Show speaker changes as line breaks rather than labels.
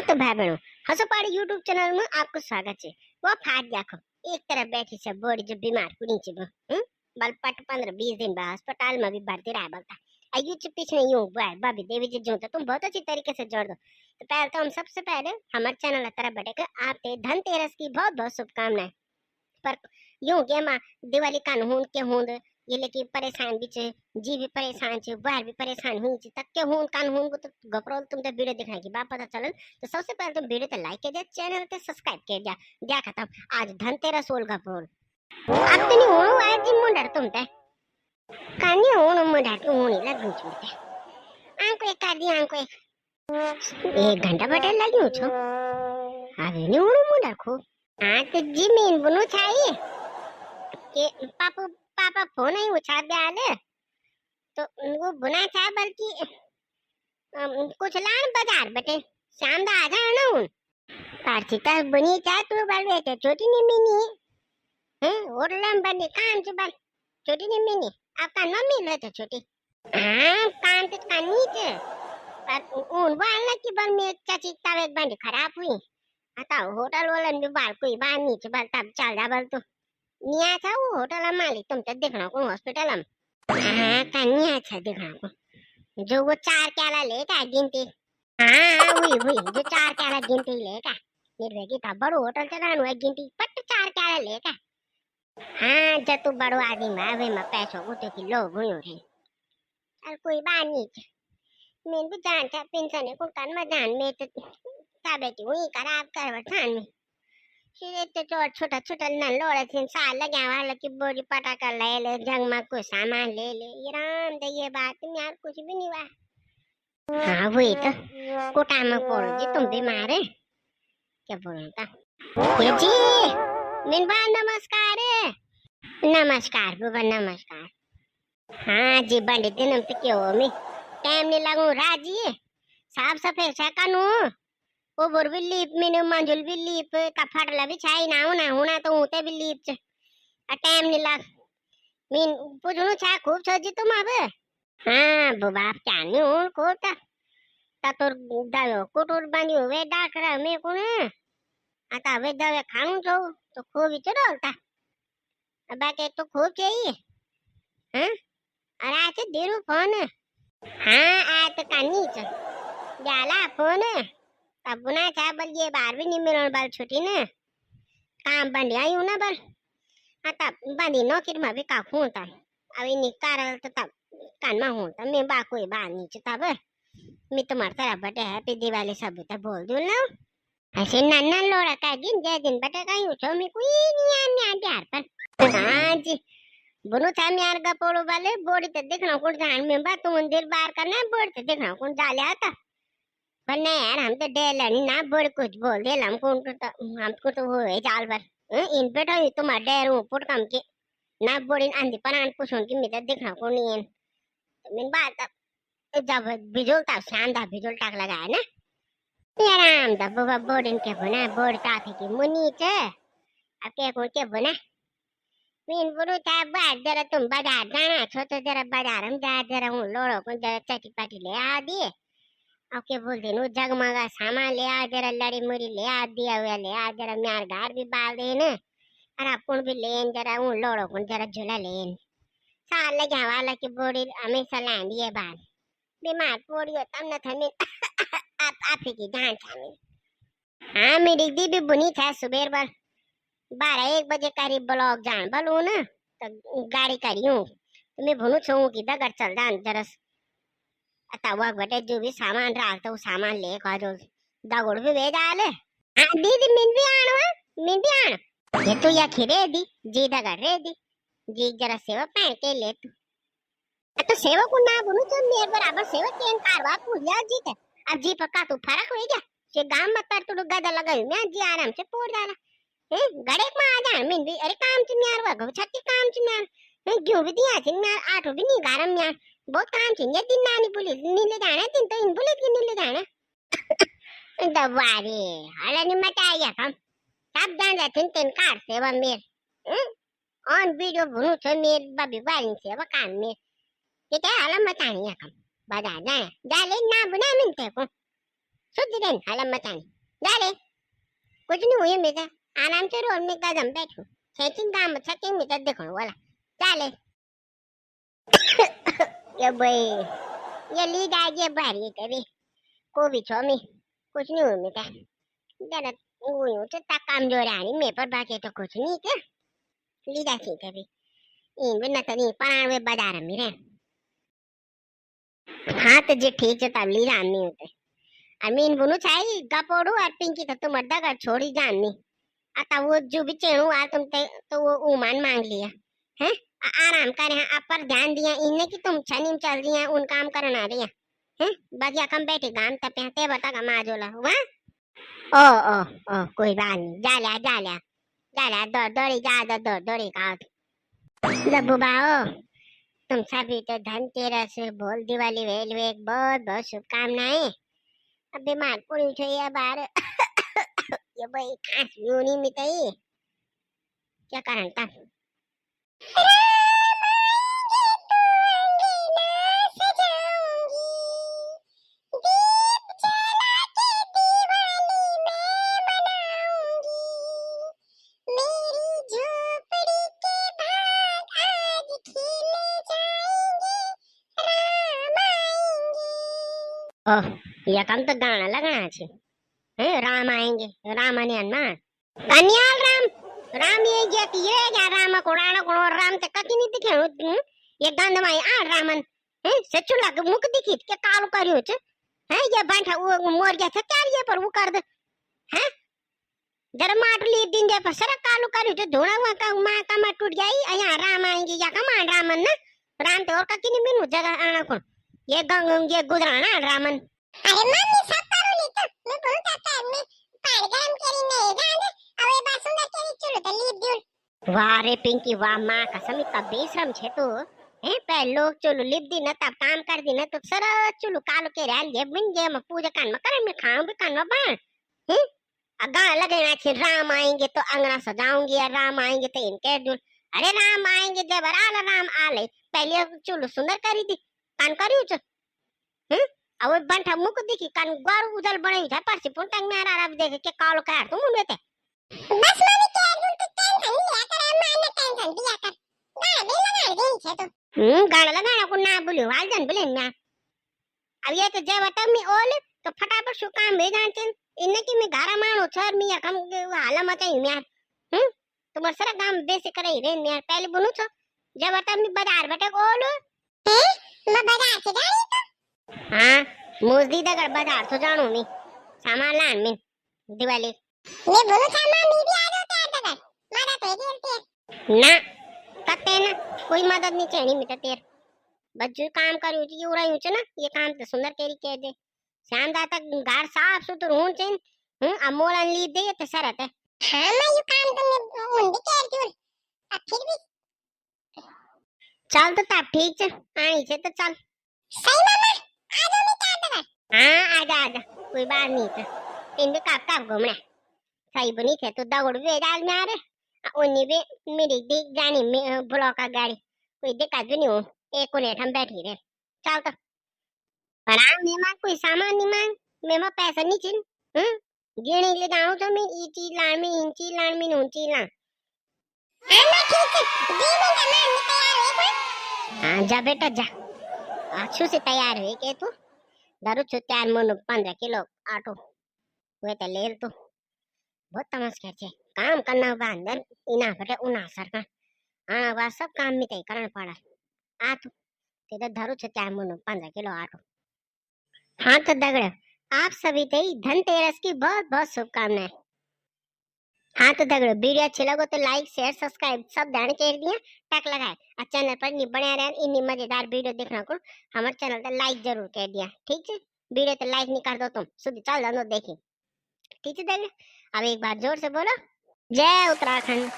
हाँ तो भाई बहनों, हंसोपाड़ी यूट्यूब चैनल में आपको स्वागत है। वो फाट देखो, एक तरफ बैठी सब बॉडी जो बीमार को नीचे बल पट 15-20 दिन बाद अस्पताल में भी भर्ती रहा बलता। आयु से पीछे यूं भाभी देवी जी जो तो तुम बहुत अच्छी तरीके से जोड़ दो। तो पहले तो हम सबसे पहले हमारे चैनल तरफ बैठे आपके धनतेरस की बहुत बहुत शुभकामनाएं। पर यूं के मां दिवाली कानून के होंद ये लेके परेशान भी छे, जी भी परेशान छे, बाहर भी परेशान हुई छे, तक के हों कानून को तो गपरोल तुम तो वीडियो दिखाने की बात पता चलन। तो सबसे पहले तुम वीडियो तो लाइक कर जा, चैनल पे सब्सक्राइब कर जा। क्या खत्म आज धनतेरस ओल गपरोल अब तो नहीं होनो आज जी मुंडर तुम ते कानी होनो मुंडर के होनी लगन छूटे आंको एक कर दी आंको एक घंटा बटे लगी छो अबे नहीं होनो मुंडर को आ तो जमीन बनो चाहिए के पापा पापा फोन ही उछा दे आले तो वो बुना था बल्कि कुछ लान बाजार बटे शाम दा आ जाना ना हूं कार्तिका बनी था तू बाल बेटे छोटी नी मिनी है होटलम बनी काम से बाल छोटी नी मिनी आपका नाम मिल रहा था छोटी हां काम तो कानी थे पर उन वाला की बाल में चाची तबीयत बंद खराब हुई आता होटल वाला भी बाल कोई बाल नीचे बाल तब चल जा बाल तो निया था वो होटल मालिक तुम तो देखना को हॉस्पिटल में हाँ कन्या अच्छा देखना को जो वो 4 केला लेगा गिनती हाँ हुई जो 4 केला गिनती लेगा निर्वेगी था बड़ो होटल चलानो है गिनती पट 4 केला लेगा हाँ जब तू बड़ो आदमी भावे में पैसों को तो की लोग हुई रे और कोई बात नहीं मैं भी जानता पेंशन को कर में जान में तो तबेती हुई खराब कर बठान में फिर तो छोटा छोटा न लोड़ा थी साल लगा वाला की बोरी पटाखा ले ले जंग में कोई सामान ले ले ये राम दे ये बात में यार कुछ भी नहीं हुआ हाँ वही तो कोटा में पड़ो जी तुम बीमार है क्या बोलता ये जी मिनबा नमस्कार नमस्कार बुबा नमस्कार हाँ जी बंडी दिन हम तो क्यों मैं टाइम नहीं लगू राजी साफ सफाई से कानू वो बोर भी लीप मैंने मंजुल भी लीप का फटला भी छाई ना होना तो होते भी लीप छ टाइम नहीं लग मीन पूछनु छा खूब सजी तुम अब हां बाप क्या नहीं हो कोटा ता तोर दायो कोटोर बानी होवे डाकरा में कोन आता वे दवे खाऊं जो तो खूब चरोलता अब के तो खूब चाहिए हैं अरे आज देरू फोन हां आ तो कानी छ जाला फोन अब बुना चाह बल ये बार भी नहीं मिलन बल छुट्टी ने काम बंद आई हूं ना बल आता बंदी नौकरी में भी का होता अब इन कारल तो तब कान में होता मैं बा कोई बात नहीं चता बे मैं तुम्हारे तरह बटे हैप्पी दिवाली सब तो बोल दूं ना ऐसे नन्ना लोड़ा का दिन जय दिन बटे का यूं छो मैं कोई नहीं आ यार पर हां जी बुनो था यार गपोड़ो वाले बॉडी तो देखना कोण जान में बा तुम दिल बार करना बॉडी तो देखना कोण जाले आता पर नहीं यार हम तो डेला नहीं ना बोल कुछ बोल दे हमको तो वो है चाल पर इन बेटा तुम्हारा डेर हूँ पुट कम के ना बोली आंधी परान पुछूं की मैं तो देखना को नहीं है तो मैंने बात जब बिजोल तब शानदार बिजोल टाक लगाया ना यार हम तो बाबा बोर्डिंग के बना बोर्ड काफी की मुनी चे अब के बना मीन बोलो था बात जरा तुम बाजार जाना छो तो जरा बाजार हम जा जरा हूँ लोड़ो को जरा चटी पाटी ले आ दिए ओके बोल दे नो जगमगा सामान ले आ जरा लड़ी मुड़ी ले आ दिया हुआ ले आ जरा म्यार घर भी बाल दे न और अपन भी लेन जरा हूँ लोड़ो को जरा झूला लेन साल लगा वाला की बोड़ी हमेशा लान दिए बाल बीमार पड़ी हो तब न था मैं आप ही की जान छामी हाँ मेरी दीदी बुनी था सुबह पर 12-1 बजे करीब ब्लॉक जान बलू ना तो गाड़ी करी हूँ तो मैं भुनु छू की बगैर चल जान जरा आता वह बटे जो भी सामान रखता वो सामान ले का जो दगुड़ भी भेज आले हां दीदी मिन भी आण ये तो या खिरे दी जी दगड़ रे दी जी जरा सेवा पहन के ले तो सेवा को ना बोलू तो मेरे बराबर सेवा केन कारवा पूछ लिया जी ते अब जी पक्का तू फर्क हो गया से गांव में तर तू गदा लगाई मैं जी आराम से पोड़ डाला ए गड़े में आ जा मिन भी अरे काम से यार वह छत्ती काम से यार क्यों भी दिया से यार आठो भी नहीं गारम यार बहुत काम चाहिए दिन नानी पुलिस नीले जाना दिन तो इन पुलिस की नीले जाना दवारे हला नहीं मटाया हम सब जान जाते तीन कार सेवा मेर ऑन वीडियो भुनु छो मेर बबी वाली सेवा काम में ये क्या हला मटानी है हम बाजार जाए जा ले ना बुना मिलते को सुधी देन हलम मचानी जा ले कुछ नहीं हुई बेटा आराम से रोड में कदम बैठो छेचिन काम छके में तो देखो वाला चले ये भाई ये लीड आ गया भारी कभी को भी छो में कुछ नहीं हुई बेटा जरा वो तो तक काम जो रानी में पर बाकी तो कुछ नहीं के लीड आ कभी इन बिना तो नहीं परान वे बाजार में रे हाँ तो जे ठीक है तब लीड आनी होते अमीन बुनु छाई गपोड़ू और पिंकी तो तुम अड्डा कर छोड़ी जाननी आता वो जो भी चेणू आ तुम तो वो उमान मांग लिया हैं आराम कर यहाँ आप पर ध्यान दिया इन्हें कि तुम छनीम चल रही हैं उन काम करना रही हैं बाकी कम बैठे गाम तपे ते बता का माजोला हुआ ओ कोई बात नहीं जा लिया दौड़ी जा दौड़ी का लब्बू बाओ तुम सभी तो धनतेरस बोल दिवाली वेल वेक बहुत बहुत शुभकामनाएं अब बीमार पड़ी छो ये बार ये भाई खास यूनी मिताई क्या कारण था ओह ये कम तो गाना लगना छे हैं राम आएंगे रामन हनुमान कन्याल राम ये जे तीरे जा राम कोड़ाना कोड़ राम ते कति नी दिखे ये गंध माई आ रामन हैं सच्चू लग मुख दिखी के काल करियो छ हैं ये बैठा वो मोर गया था क्या ये पर वो कर दे हैं जरा माट ली दिन दे पर सर काल करियो छ धोड़ा वा का मां का मा टूट गई अया राम आएंगे या का मान रामन ना राम ते और कति नी बिनु जगह आना को ये गंग ये गुजराना रामन अरे मम्मी सब करू ली तो मैं बोलता था मैं पाड़ गरम करी नहीं जाने अब ये बात सुंदर केरी चलो तो लीप दूर वाह रे पिंकी वाह मां कसम का बेशरम छे तू हैं पे लोग चलो लिप दी न तब काम कर दी न तो सर चलो काल के राल ये बिन जे म पूजा कान में करे मैं खाऊं भी कान में बाण हैं अगा लगे ना कि राम आएंगे तो अंगना सजाऊंगी या राम आएंगे तो इनके दूर अरे राम आएंगे जब राम आले पहले चलो सुंदर करी दी कान करियो छ हैं अब बंठा मुक दिखी कान गार उजल बणे था पर से पुंटंग में आ देख के काल कर तुम बेटे बस माने के दूं तो टेंशन लिया कर माने टेंशन दिया कर ना दे छे तो गाना लगाना को ना बोलियो वालजन बोले ना अब ये तो जे वटा में ओले तो फटाफट शु काम भे जानते इने की मैं घरा मानो छर मिया कम हाला मचाई यार तुम्हार सारा काम बेसे करे रे यार पहले बोलू छो जे वटा में बाजार बटे ओलो हैं मैं बाजार से जानी तो हाँ मुझदी दगर बाजार तो जानू मैं सामान लान में दिवाली मैं बोलू सामान मैं भी आ जाता है दगर मारा तो देर ना कते ना कोई मदद नहीं चाहिए मिटा तेर बच्चू काम करू जी उरा यूं ना ये काम तो सुंदर केरी कह दे शाम दा तक घर साफ सुथर होन चाहिए अमोला ली दे तो सरत है हां मैं ये काम तो मैं उन भी कह दूं अब फिर भी चल तो तब ठीक है आई से तो चल सही मामा आ जाओ मैं क्या दगा हां आजा कोई बात नहीं तो इन भी काप घूमना सही बनी थे तो दौड़ वे डाल में आ रे उन्हीं भी मेरी देख जानी में ब्लॉक का गाड़ी कोई दिक्कत भी नहीं हो एक कोने हम बैठी रहे चल तो पर मेहमान कोई सामान नहीं मांग मेमा पैसा नहीं चिन गिणी ले जाऊं तो मैं ई चीज लान में इन चीज लान में नून चीज लान मैं ठीक है 2 मिनट में मैं तैयार हो गया हां जा बेटा जा अच्छे से तैयार हुए के तू दारू तैयार मन 15 किलो आटो वे तो ले तो बहुत तमस कर छे काम करना बा अंदर इना फटे उना सरका हां वा सब काम में तय करना पड़ा आ तू ते तो दारू तैयार मन 15 किलो आटो हाँ तो दगड़ आप सभी को धनतेरस की बहुत बहुत शुभकामनाएं हाँ तो दगड़ वीडियो अच्छी लगो तो लाइक शेयर सब्सक्राइब सब ध्यान कर दिया टक लगाए और चैनल पर नहीं बने रहे इन मजेदार वीडियो देखना को हमारे चैनल पे लाइक जरूर कर दिया ठीक है वीडियो तो लाइक नहीं कर दो तुम सुधी चल जानो देखी ठीक है दगड़ अब एक बार जोर से बोलो जय उत्तराखंड।